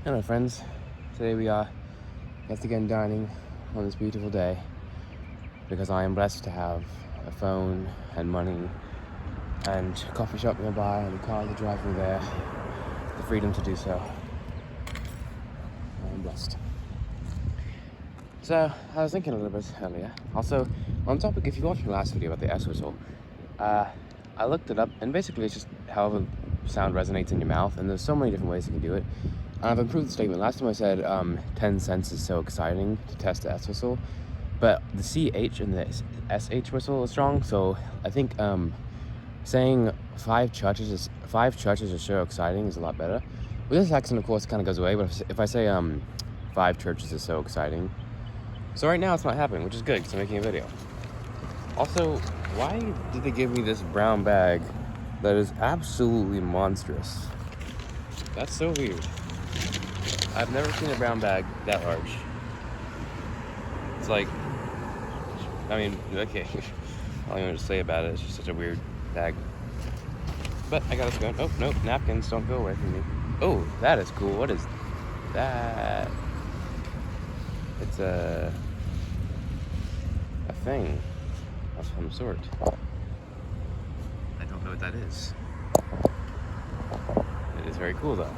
Hello friends, today we are yet again dining on this beautiful day because I am blessed to have a phone and money and a coffee shop nearby and a car to drive me there, the freedom to do so. I am blessed. So, I was thinking a little bit earlier, also on topic, if you watched the last video about the S whistle, I looked it up and basically it's just however sound resonates in your mouth, and there's so many different ways you can do it. I've improved the statement. Last time I said 10 cents is so exciting to test the S whistle, but the CH and the SH whistle is strong, so I think saying five churches are so exciting is a lot better. With this accent, of course, it kind of goes away, but if I say 5 churches is so exciting. So right now it's not happening, which is good because I'm making a video. Also, why did they give me this brown bag that is absolutely monstrous? That's so weird. I've never seen a brown bag that large. It's like, I mean, okay, I don't even know what to say about it. It's just such a weird bag. But I got a spoon. Oh, no, napkins don't go away from me. Oh, that is cool. What is that? It's a thing of some sort. I don't know what that is. It is very cool, though.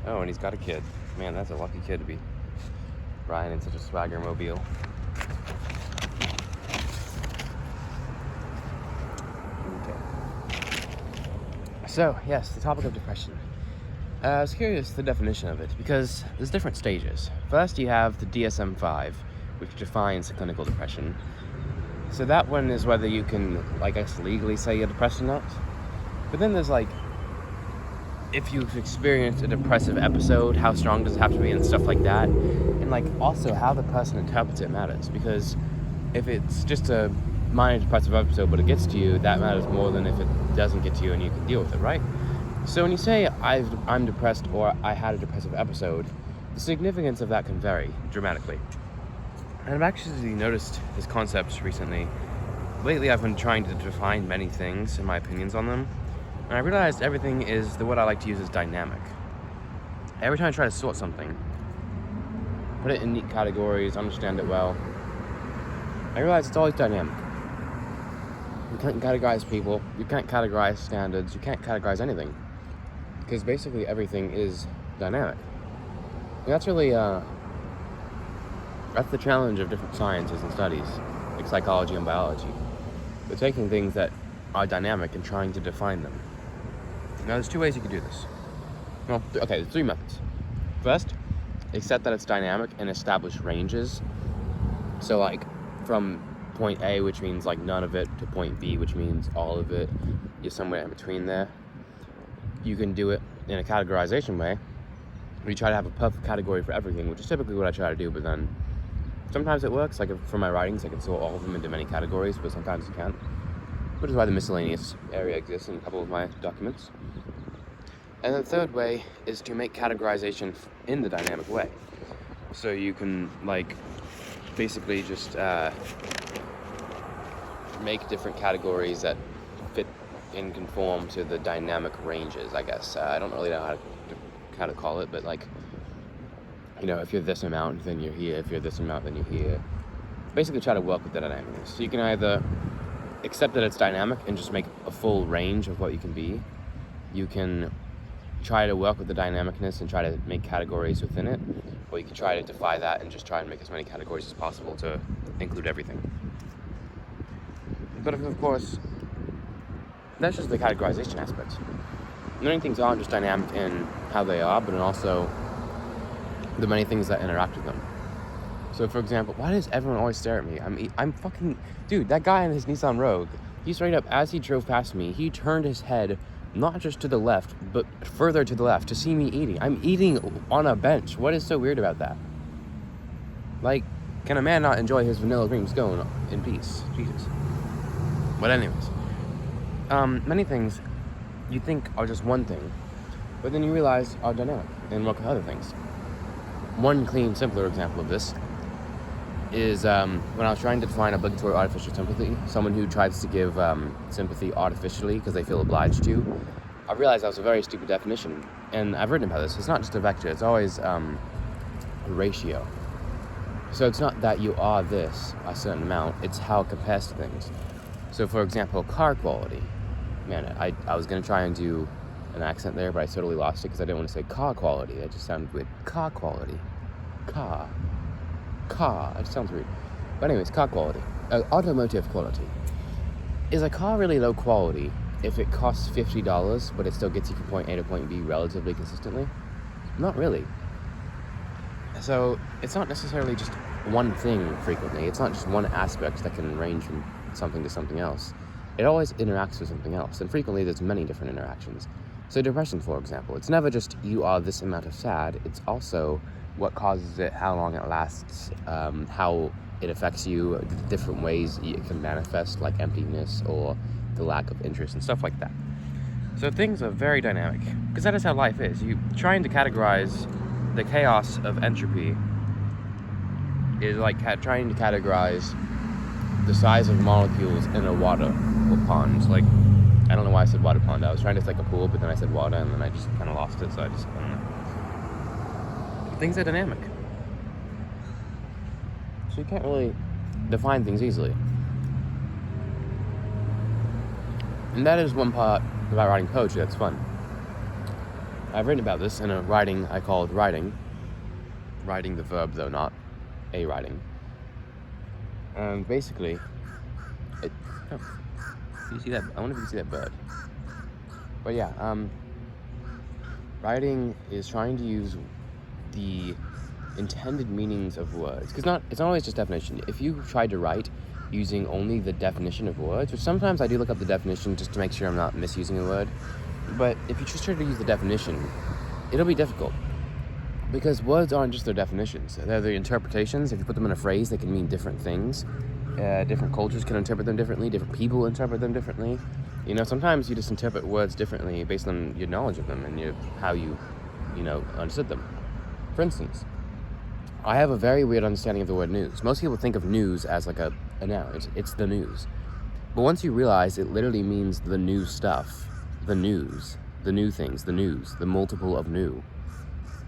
Oh, and he's got a kid. Man, that's a lucky kid to be riding in such a swagger mobile. Okay. So, yes, the topic of depression. I was curious the definition of it because there's different stages. First, you have the DSM-5, which defines clinical depression. So that one is whether you can, I guess, legally say you're depressed or not. But then there's if you've experienced a depressive episode, how strong does it have to be and stuff like that. And also how the person interprets it matters, because if it's just a minor depressive episode but it gets to you, that matters more than if it doesn't get to you and you can deal with it, right? So when you say I'm depressed or I had a depressive episode, the significance of that can vary dramatically. And I've actually noticed this concept recently. Lately I've been trying to define many things and my opinions on them. And I realized everything is, the word I like to use is dynamic. Every time I try to sort something, put it in neat categories, understand it well, I realize it's always dynamic. You can't categorize people, you can't categorize standards, you can't categorize anything. Because basically everything is dynamic. And that's really, that's the challenge of different sciences and studies, like psychology and biology. They're taking things that are dynamic and trying to define them. Now, there's 2 ways you can do this. Well, there's 3 methods. First, accept that it's dynamic and establish ranges. So, from point A, which means none of it, to point B, which means all of it, you're somewhere in between there. You can do it in a categorization way, where you try to have a perfect category for everything, which is typically what I try to do, but then sometimes it works. For my writings, I can sort all of them into many categories, but sometimes you can't. Which is why the miscellaneous area exists in a couple of my documents. And the third way is to make categorization in the dynamic way. So you can, basically just make different categories that fit and conform to the dynamic ranges, I guess. I don't really know how to call it, but if you're this amount, then you're here. If you're this amount, then you're here. Basically try to work with the dynamics. So you can either accept that it's dynamic and just make a full range of what you can be. You can try to work with the dynamicness and try to make categories within it, or you can try to defy that and just try and make as many categories as possible to include everything. But of course, that's just the categorization aspect. Many things aren't just dynamic in how they are, but in also the many things that interact with them. So, for example, why does everyone always stare at me? I'm fucking... Dude, that guy in his Nissan Rogue, he straight up, as he drove past me, he turned his head not just to the left, but further to the left to see me eating. I'm eating on a bench. What is so weird about that? Can a man not enjoy his vanilla cream scone in peace? Jesus. But anyways, many things you think are just one thing, but then you realize are dynamic and work with other things. One clean, simpler example of this is when I was trying to define obligatory artificial sympathy, someone who tries to give sympathy artificially because they feel obliged to. I realized that was a very stupid definition, and I've written about this. It's not just a vector, it's always a ratio. So it's not that you are this a certain amount, it's how it compares to things. So for example, car quality. Man, I was going to try and do an accent there, but I totally lost it because I didn't want to say car quality. That just sounded weird. Car quality. Car. It just sounds weird. But anyways, car quality. Automotive quality. Is a car really low quality if it costs $50, but it still gets you from point A to point B relatively consistently? Not really. So it's not necessarily just one thing frequently. It's not just one aspect that can range from something to something else. It always interacts with something else, and frequently there's many different interactions. So depression, for example, it's never just you are this amount of sad, it's also what causes it, how long it lasts, how it affects you, different ways it can manifest, like emptiness or the lack of interest and stuff like that. So things are very dynamic, because that is how life is. You trying to categorize the chaos of entropy is like trying to categorize the size of molecules in a water or pond. Like, I don't know why I said water pond. I was trying to say like a pool, but then I said water, and then I just kind of lost it, so I don't know. Things are dynamic. So you can't really define things easily. And that is one part about writing poetry that's fun. I've written about this in a writing I called writing. Writing the verb, though, not a writing. And basically, do you see that? I wonder if you can see that bird. But yeah, writing is trying to use the intended meanings of words. Because it's not always just definition. If you try to write using only the definition of words, which sometimes I do look up the definition just to make sure I'm not misusing a word, but if you just try to use the definition, it'll be difficult. Because words aren't just their definitions. They're the interpretations. If you put them in a phrase, they can mean different things. Different cultures can interpret them differently. Different people interpret them differently. Sometimes you just interpret words differently based on your knowledge of them and how you understood them. For instance, I have a very weird understanding of the word news. Most people think of news as like a noun. It's the news. But once you realize it literally means the new stuff, the news, the new things, the news, the multiple of new,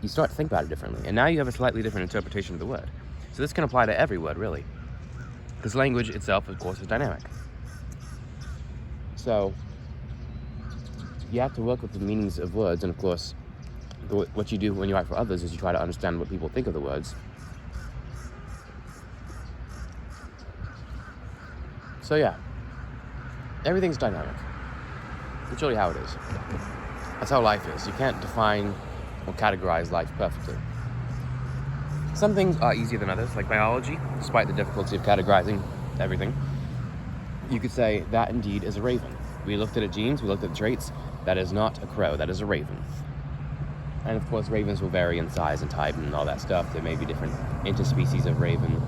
you start to think about it differently. And now you have a slightly different interpretation of the word. So this can apply to every word, really. Because language itself, of course, is dynamic. So you have to work with the meanings of words. And of course, what you do when you write for others is you try to understand what people think of the words. So yeah, everything's dynamic. That's really how it is. That's how life is. You can't define or categorize life perfectly. Some things are easier than others, like biology, despite the difficulty of categorizing everything. You could say that indeed is a raven. We looked at its genes, we looked at the traits. That is not a crow, that is a raven. And of course, ravens will vary in size and type and all that stuff. There may be different interspecies of raven.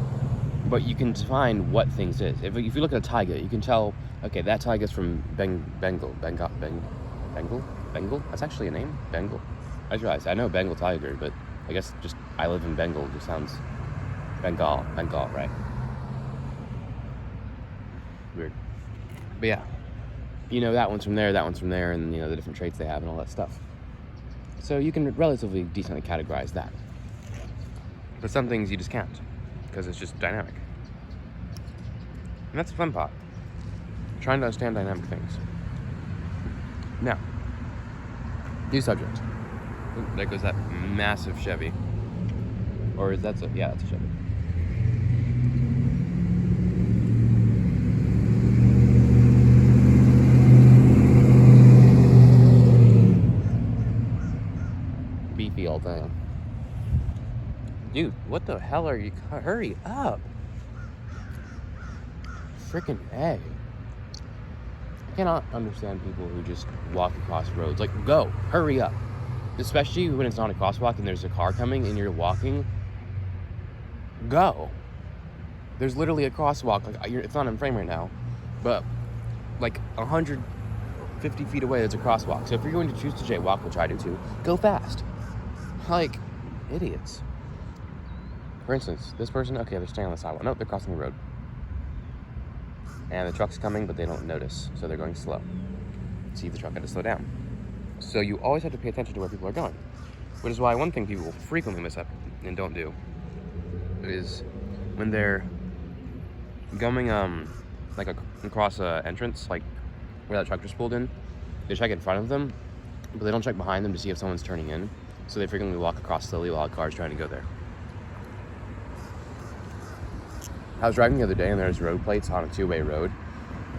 But you can define what things is. If you look at a tiger, you can tell, okay, that tiger's from Bengal. That's actually a name? Bengal. I just realized, I know Bengal tiger, but I guess just I live in Bengal just sounds Bengal, right? Weird. But yeah, that one's from there, and the different traits they have and all that stuff. So you can relatively decently categorize that. But some things you just can't, because it's just dynamic. And that's the fun part. Trying to understand dynamic things. Now, new subject. Ooh, there goes that massive Chevy. Or that's a Chevy. Beefy all thing. Dude, what the hell are you? Hurry up. Freaking A. I cannot understand people who just walk across roads. Like, go, hurry up. Especially when it's not a crosswalk and there's a car coming and you're walking. Go. There's literally a crosswalk. Like, it's not in frame right now, but like 150 feet away, there's a crosswalk. So if you're going to choose to jaywalk, which I do too, go fast. Like, idiots. For instance, this person, okay, they're staying on the sidewalk. Nope, they're crossing the road. And the truck's coming, but they don't notice, so they're going slow. See, the truck had to slow down. So you always have to pay attention to where people are going. Which is why one thing people frequently miss up and don't do is when they're going like across a entrance, like where that truck just pulled in, they check in front of them, but they don't check behind them to see if someone's turning in. So they frequently walk across slowly while a car's trying to go there. I was driving the other day and there's road plates on a two-way road,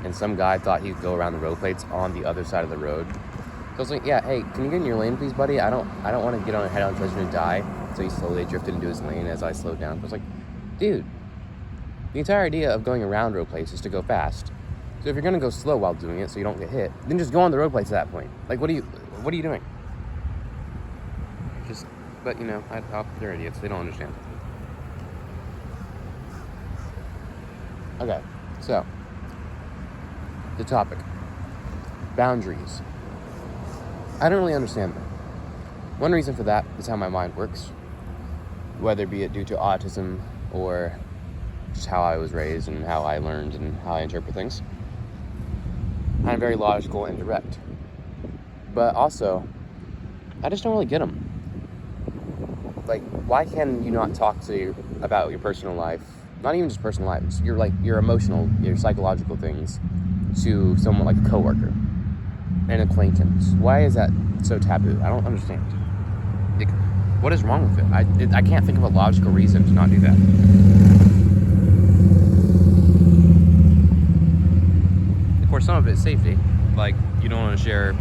and some guy thought he could go around the road plates on the other side of the road. So I was like, yeah, hey, can you get in your lane, please, buddy? I don't want to get on a head-on collision and die. So he slowly drifted into his lane as I slowed down. I was like, dude, the entire idea of going around road plates is to go fast. So if you're gonna go slow while doing it so you don't get hit, then just go on the road plates at that point. Like, what are you doing? But you know, they're idiots. They don't understand. Okay, so the topic, boundaries. I don't really understand them. One reason for that is how my mind works, whether be it due to autism or just how I was raised and how I learned and how I interpret things. I'm very logical and direct. But also, I just don't really get them. Like, why can you not talk about your personal life, not even just personal life, your emotional, your psychological things, to someone like a coworker, an acquaintance? Why is that so taboo? I don't understand. Like, what is wrong with it? I can't think of a logical reason to not do that. Of course, some of it is safety. Like, you don't want to share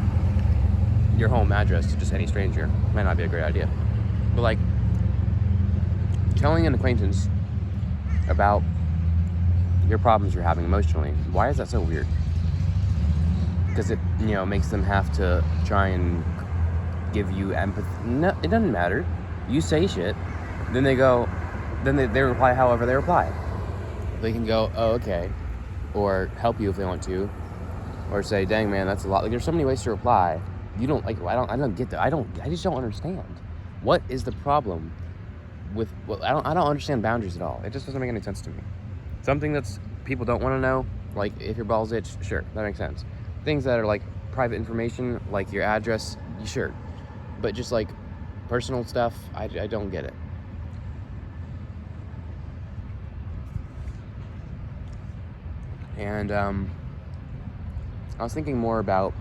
your home address to just any stranger. Might not be a great idea. But like, telling an acquaintance about your problems you're having emotionally, why is that so weird? Because it, makes them have to try and give you empathy. No, it doesn't matter. You say shit, then they reply however they reply. They can go, oh, okay, or help you if they want to, or say, dang man, that's a lot. Like, there's so many ways to reply. You don't like. I don't get that. I just don't understand. What is the problem with? Well, I don't understand boundaries at all. It just doesn't make any sense to me. Something that's people don't want to know, like if your balls itch, sure, that makes sense. Things that are like private information, like your address, sure, but just like personal stuff, I don't get it. And I was thinking more about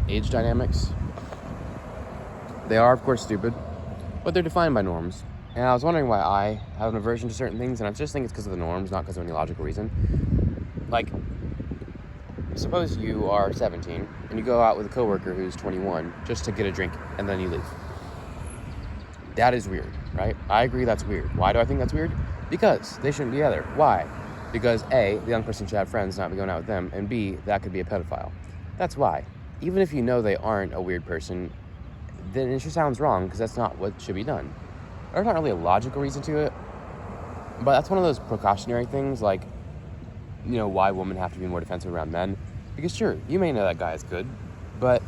age dynamics. They are, of course, stupid, but they're defined by norms. And I was wondering why I have an aversion to certain things, and I just think it's because of the norms, not because of any logical reason. Like, suppose you are 17, and you go out with a coworker who's 21 just to get a drink, and then you leave. That is weird, right? I agree that's weird. Why do I think that's weird? Because they shouldn't be together. Why? Because A, the young person should have friends, not be going out with them, and B, that could be a pedophile. That's why. Even if you know they aren't a weird person, then it just sounds wrong, because that's not what should be done. There's not really a logical reason to it, but that's one of those precautionary things, like, why women have to be more defensive around men. Because sure, you may know that guy is good, but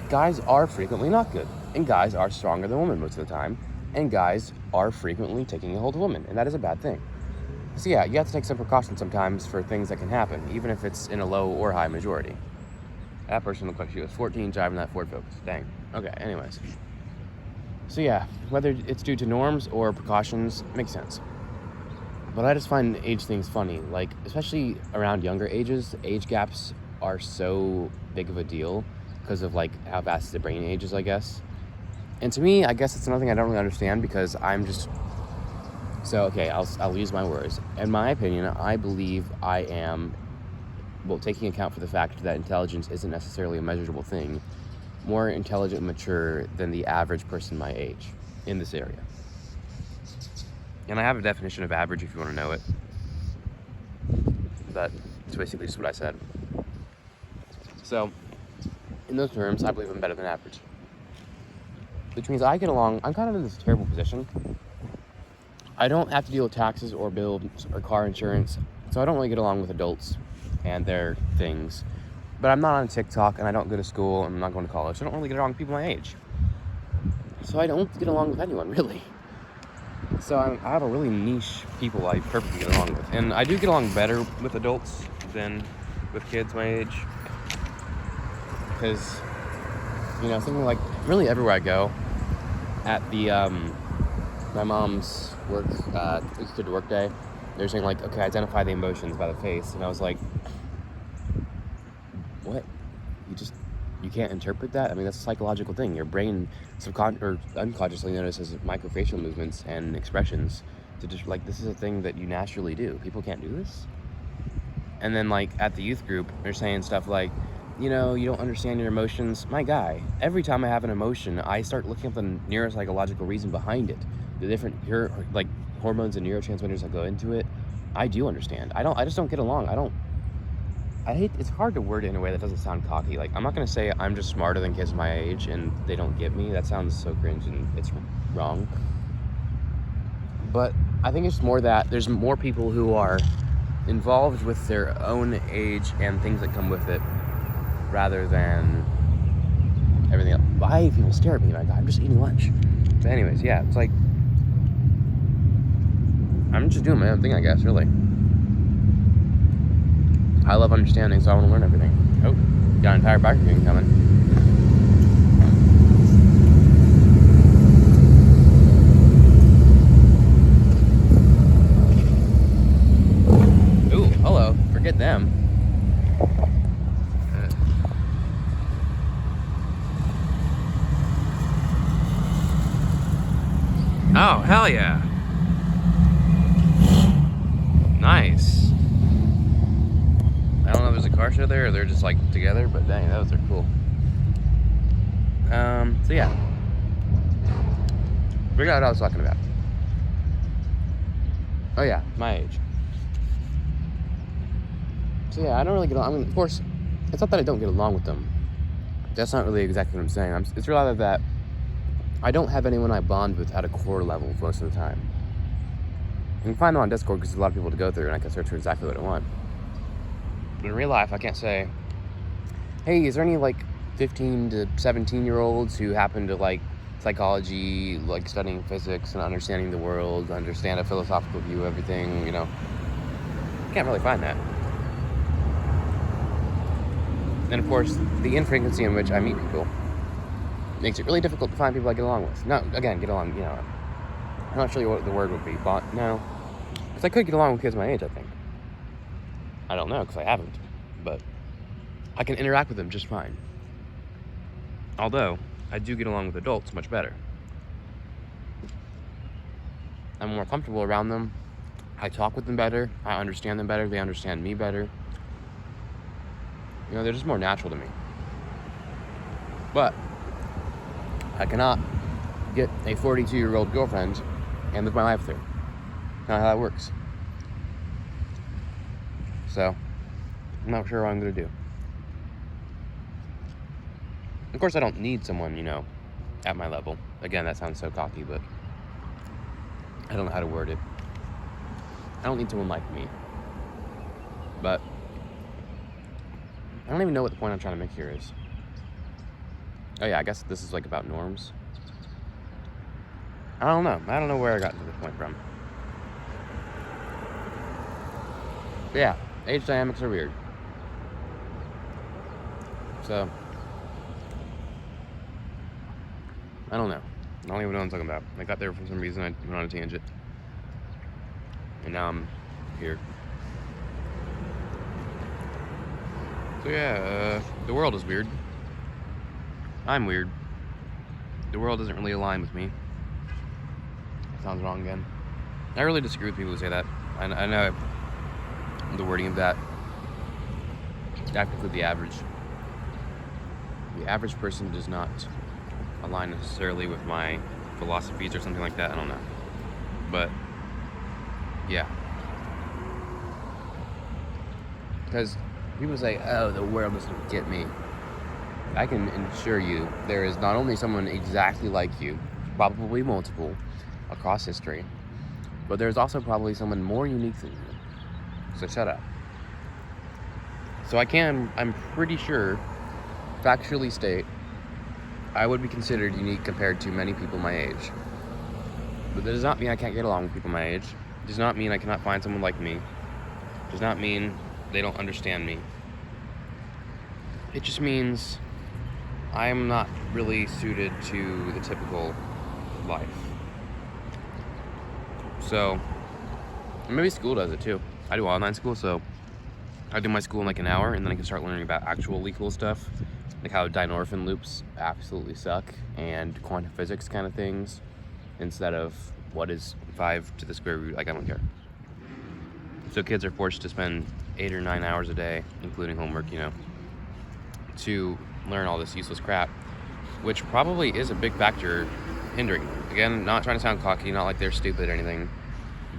guys are frequently not good, and guys are stronger than women most of the time, and guys are frequently taking a hold of women, and that is a bad thing. So yeah, you have to take some precautions sometimes for things that can happen, even if it's in a low or high majority. That person looked like she was 14 driving that Ford Focus. Dang. Okay, anyways. So yeah, whether it's due to norms or precautions, makes sense. But I just find age things funny. Like, especially around younger ages, age gaps are so big of a deal because of, like, how fast the brain ages, I guess. And to me, I guess it's another thing I don't really understand because I'm just... So, okay, I'll use my words. In my opinion, I believe I am, well, taking account for the fact that intelligence isn't necessarily a measurable thing, more intelligent and mature than the average person my age in this area. And I have a definition of average if you want to know it. But it's basically just what I said. So, in those terms, I believe I'm better than average. Which means I get along, I'm kind of in this terrible position. I don't have to deal with taxes or bills or car insurance, so I don't really get along with adults and their things. But I'm not on TikTok, and I don't go to school, and I'm not going to college. So I don't really get along with people my age. So I don't get along with anyone, really. So I have a really niche people I perfectly get along with. And I do get along better with adults than with kids my age. Because You know, something like really everywhere I go. At the my mom's work institute work day, they're saying like, okay, identify the emotions by the face, and I was like, what? You can't interpret that? I mean, that's a psychological thing. Your brain or unconsciously notices microfacial movements and expressions to just like, this is a thing that you naturally do. People can't do this. And then like at the youth group, they're saying stuff like, you know, you don't understand your emotions. My guy, every time I have an emotion, I start looking up the neuropsychological reason behind it. The different like hormones and neurotransmitters that go into it. I do understand. I just don't get along. It's hard to word it in a way that doesn't sound cocky. Like, I'm not going to say I'm just smarter than kids my age and they don't get me. That sounds so cringe and it's wrong. But I think it's more that there's more people who are involved with their own age and things that come with it rather than everything else. Why people stare at me? My God, I'm just eating lunch. But anyways, yeah, it's like, I'm just doing my own thing, I guess, really. I love understanding, so I want to learn everything. Oh, got an entire biker gang coming. Ooh, hello. Forget them. Oh, hell yeah. Nice. I don't know if there's a car show there or they're just like together, but dang, those are cool. So yeah. Forgot what I was talking about. Oh yeah, my age. So yeah, I don't really get along. I mean, of course, it's not that I don't get along with them. That's not really exactly what I'm saying. It's rather that I don't have anyone I bond with at a core level most of the time. You can find them on Discord because there's a lot of people to go through and I can search for exactly what I want. But in real life, I can't say, hey, is there any like 15 to 17-year-olds who happen to like psychology, like studying physics and understanding the world, understand a philosophical view of everything, you know? Can't really find that. And of course, the infrequency in which I meet people makes it really difficult to find people I get along with. No, again, get along, you know, I'm not sure what the word would be, but no. Because I could get along with kids my age, I think. I don't know, because I haven't. But I can interact with them just fine. Although, I do get along with adults much better. I'm more comfortable around them. I talk with them better. I understand them better. They understand me better. You know, they're just more natural to me. But I cannot get a 42-year-old girlfriend and live my life with her. Not how that works. So, I'm not sure what I'm going to do. Of course, I don't need someone, you know, at my level. Again, that sounds so cocky, but I don't know how to word it. I don't need someone like me. But I don't even know what the point I'm trying to make here is. Oh yeah, I guess this is like about norms. I don't know. I don't know where I got to this point from. But yeah, age dynamics are weird. So, I don't know. I don't even know what I'm talking about. I got there for some reason. I went on a tangent. And now I'm here. So yeah, the world is weird. I'm weird. The world doesn't really align with me. Sounds wrong again. I really disagree with people who say that. I know the wording of that. That could include the average. The average person does not align necessarily with my philosophies or something like that. I don't know. But, yeah. Because people say, oh, the world doesn't get me. I can assure you there is not only someone exactly like you, probably multiple across history, but there's also probably someone more unique than you. So shut up. So I'm pretty sure, factually state, I would be considered unique compared to many people my age. But that does not mean I can't get along with people my age. It does not mean I cannot find someone like me. It does not mean they don't understand me. It just means I'm not really suited to the typical life. So, maybe school does it too. I do online school, so I do my school in like an hour, and then I can start learning about actually cool stuff, like how dynorphin loops absolutely suck, and quantum physics kind of things, instead of what is 5 to the square root. Like, I don't care. So kids are forced to spend 8 or 9 hours a day, including homework, to learn all this useless crap, which probably is a big factor hindering them. Again, not trying to sound cocky, not like they're stupid or anything,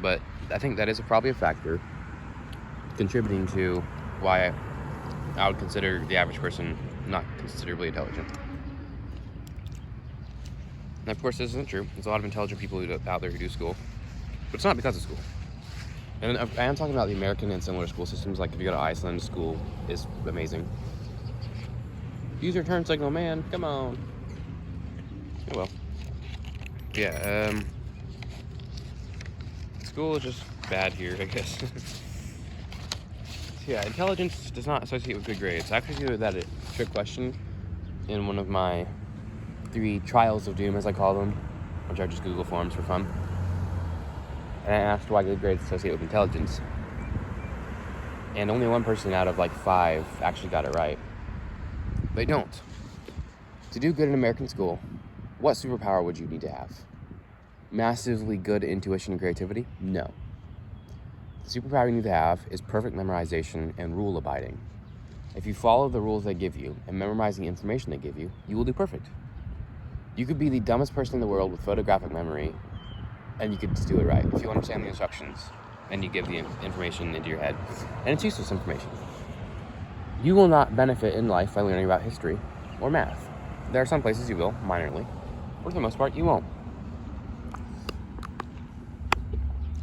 but I think that is probably a factor contributing to why I would consider the average person not considerably intelligent. And of course, this isn't true. There's a lot of intelligent people out there who do school, but it's not because of school. And I am talking about the American and similar school systems. Like if you go to Iceland, school is amazing. Use your turn signal, man. Come on. Oh well. Yeah, school is just bad here, I guess. Yeah, intelligence does not associate with good grades. I actually did that trick question in one of my 3 trials of doom, as I call them, which are just Google Forms for fun. And I asked why good grades associate with intelligence. And only 1 person out of like 5 actually got it right. They don't. To do good in American school, what superpower would you need to have? Massively good intuition and creativity? No. The superpower you need to have is perfect memorization and rule abiding. If you follow the rules they give you and memorize the information they give you, you will do perfect. You could be the dumbest person in the world with photographic memory, and you could just do it right if you understand the instructions and you give the information into your head. And it's useless information. You will not benefit in life by learning about history or math. There are some places you will, minorly, but for the most part, you won't.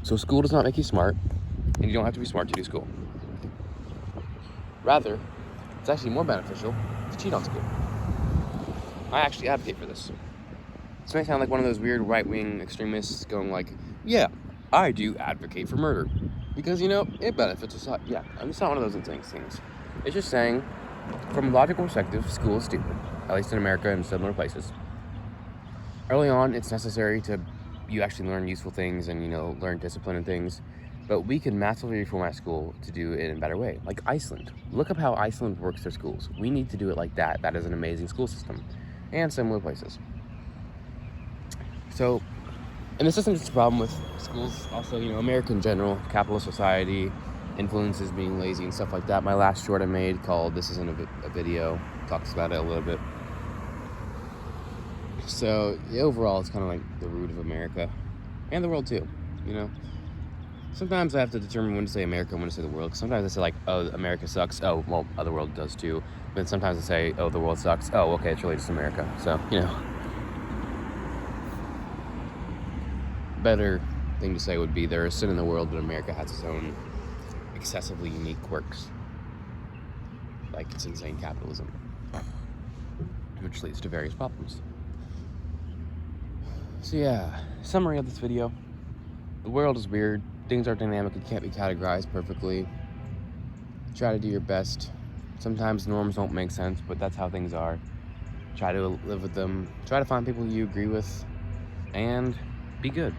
So school does not make you smart, and you don't have to be smart to do school. Rather, it's actually more beneficial to cheat on school. I actually advocate for this. This may sound like one of those weird right-wing extremists going like, yeah, I do advocate for murder. Because, it benefits society. Yeah, it's not one of those insane things. It's just saying, from a logical perspective, school is stupid. At least in America and similar places. Early on, it's necessary to you actually learn useful things and, learn discipline and things. But we can massively reformat school to do it in a better way. Like Iceland. Look up how Iceland works their schools. We need to do it like that. That is an amazing school system. And similar places. So, and this isn't just a problem with schools. Also, America in general, capitalist society, influences being lazy and stuff like that. My last short I made called This Isn't a Video talks about it a little bit. So, overall, it's kind of like the root of America. And the world, too. Sometimes I have to determine when to say America and when to say the world. Because sometimes I say, like, oh, America sucks. Oh, well, the world does, too. But sometimes I say, oh, the world sucks. Oh, okay, it's really just America. So, Better thing to say would be there is sin in the world, but America has its own excessively unique quirks. Like it's insane capitalism. Which leads to various problems. So yeah, summary of this video. The world is weird. Things are dynamic and can't be categorized perfectly. Try to do your best. Sometimes norms don't make sense, but that's how things are. Try to live with them. Try to find people you agree with. And be good.